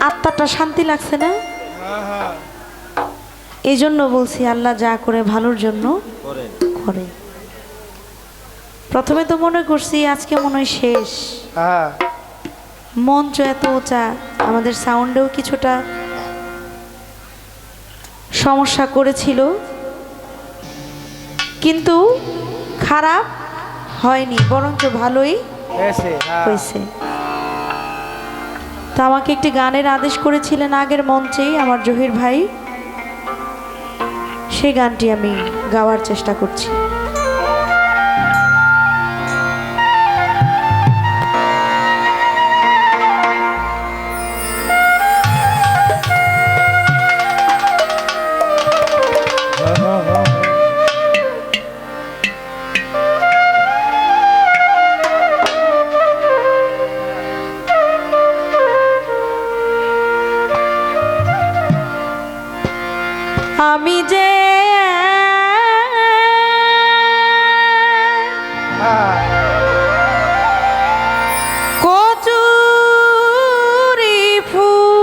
আত্মাটা শান্তি লাগছে না? এই জন্য বলছি আল্লাহ যা করে ভালোর জন্য করে। প্রথমে তো মনে করছি আজকে মনে হয় শেষ, মঞ্চ এত উঁচা, আমাদের সাউন্ডেও কিছুটা সমস্যা করেছিল, কিন্তু খারাপ হয়নি, বরঞ্চ ভালোই হয়েছে। তো আমাকে একটি গানের আদেশ করেছিলেন আগের মঞ্চেই আমার জহির ভাই, সেই গানটি আমি গাওয়ার চেষ্টা করছি। আমি যে কচুরি ফুল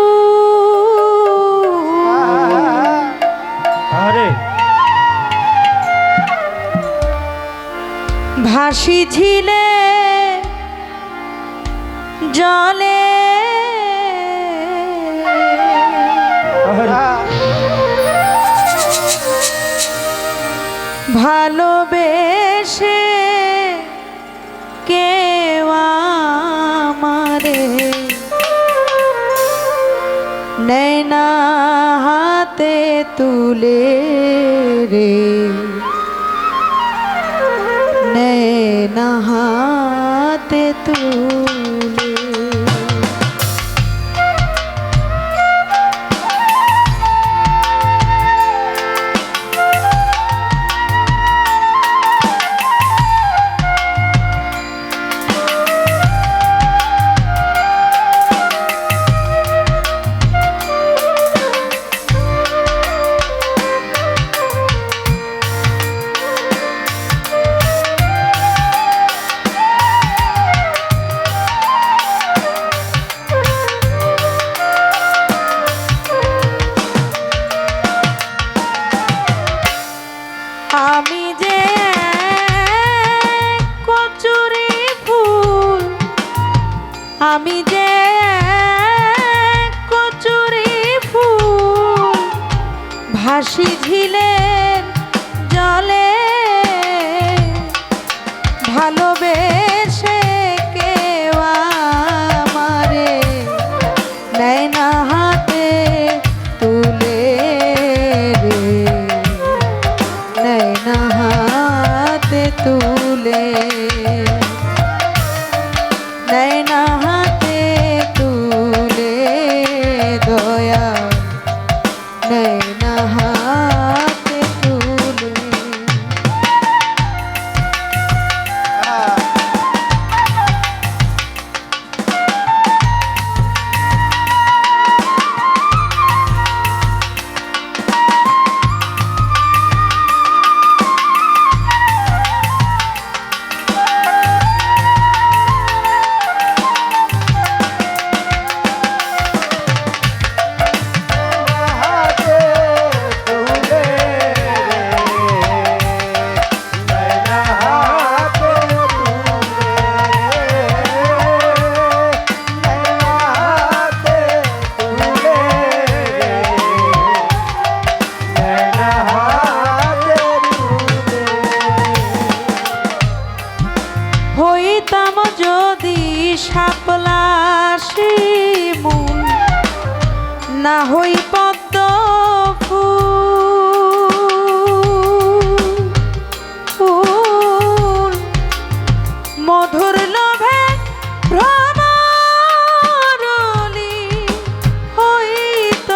ভাসি ঝিলে জলে ভালোবেসে কেউ আমারে নেয় না হাতে তুলে রে, নেয় না হাতে তুলে। আমি যে কচুরি ফুল, আমি যে কচুরি ফুল ভাসি ঝিলের জলে ভালোবেসে কেউ আমারে নেয় না হাতে তুলে রে, নেয় না হাতে তুলে, নেয় না হাতে তুলে দয়া, নেয় না হাতে তুলে। হইতাম যদি শাপলা শিমুল, না হই পদ্ম ফুল, মধুর লোভে ভ্রমরলি হইত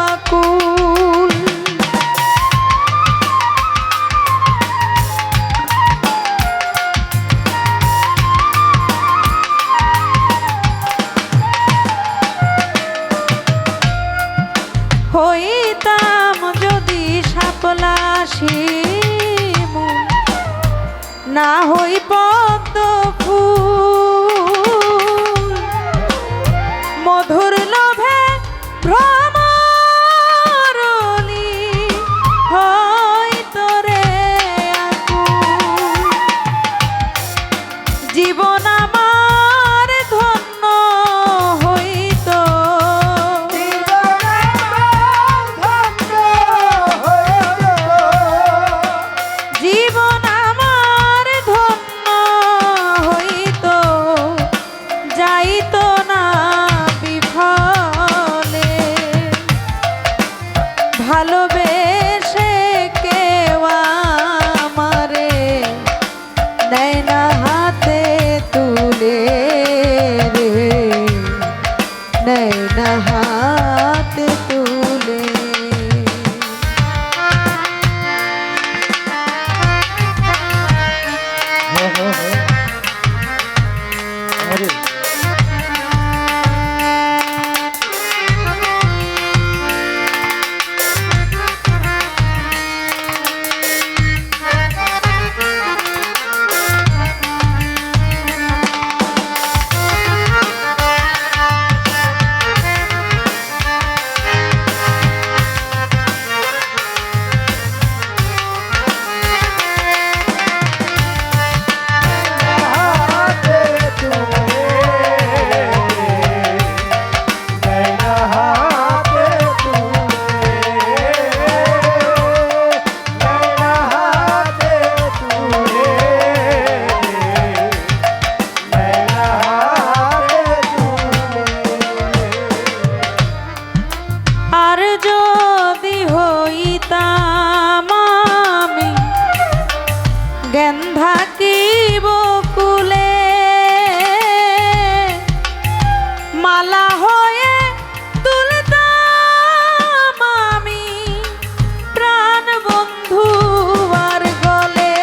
আকুল। হইতাম যদি শাপলা শিমুল, না হই পদ্ম ফুল, মধুর লোভে হাতে তুলে। গেন্ধা কি বকুলে মালা হয়ে তুলতাম আমি প্রাণ বন্ধু আর গলে।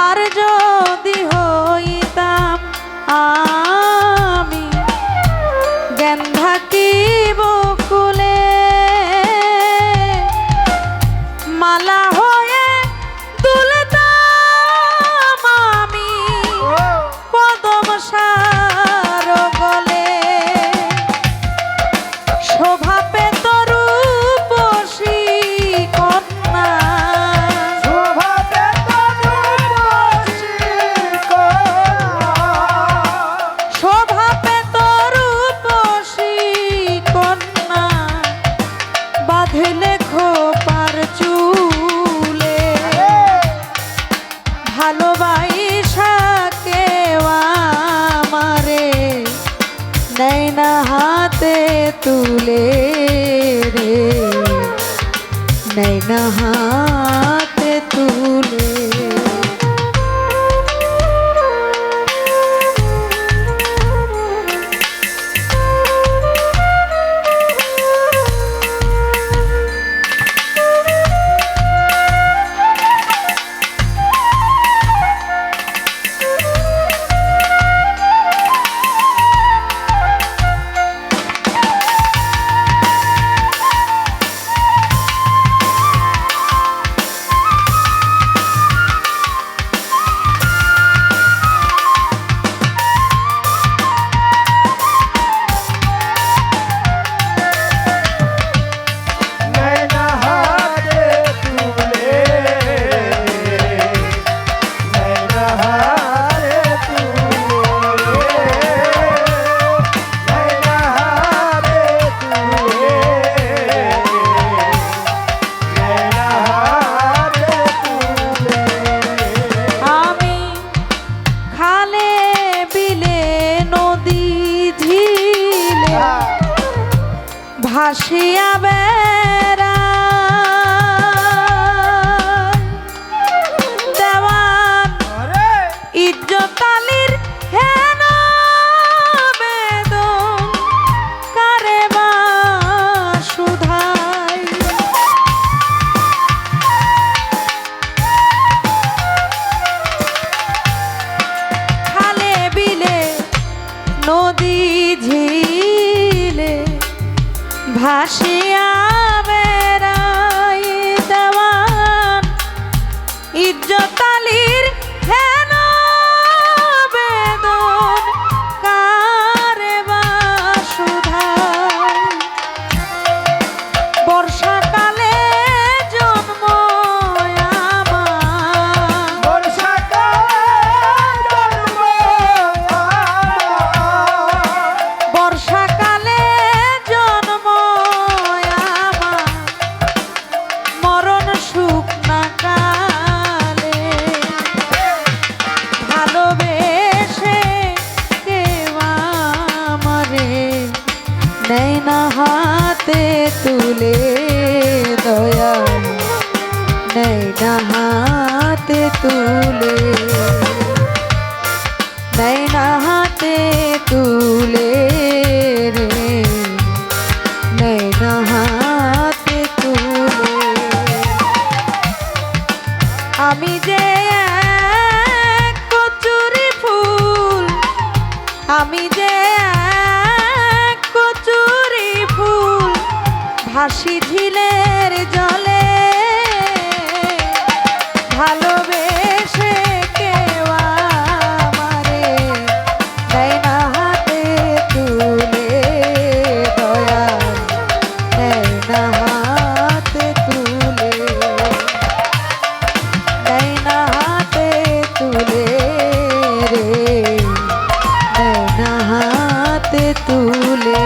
আর যদি হইতাম আমি গেন্ধা কি বকুলে মালা হয়ে তুলতাম আমি কদম সার গলে। শোভা পেত রূপসী কন্যা ভালোবাসা কেউ আমারে নেয় না হাতে তুলে রে, নেয় না হাতে তুলে। ভাসিয়া বেড়ায় দেওয়ান ইজ্জত আলীর হেন বেদন কারে বা শুধায়। খালে বিলে নদী ঝিলে ভাসিয়া বেড়াই দেওয়ান ইজ্জত আলীর হেন বেদন কারে বা শুধায়। বর্ষাকালে জন্ম আমার বর্ষাকালে জন্ম আমার মরণ শুকনা কালে। ভালোবেসে কেউ আমারে নেয় না হাতে তুলে হাতে তুলে, দেয় না হাতে তুলে রে, দেয় না হাতে তুলে। আমি যে এক কচুরি ফুল, আমি যে এক কচুরি ফুল, ভাসি ঝিলের জলে, ভালোবেসে কেউ আমারে দেয় না হাতে তুলে, দয়াল দেয় না হাতে তুলে, দেয় না হাতে তুলে রে, দেয় না হাতে তুলে।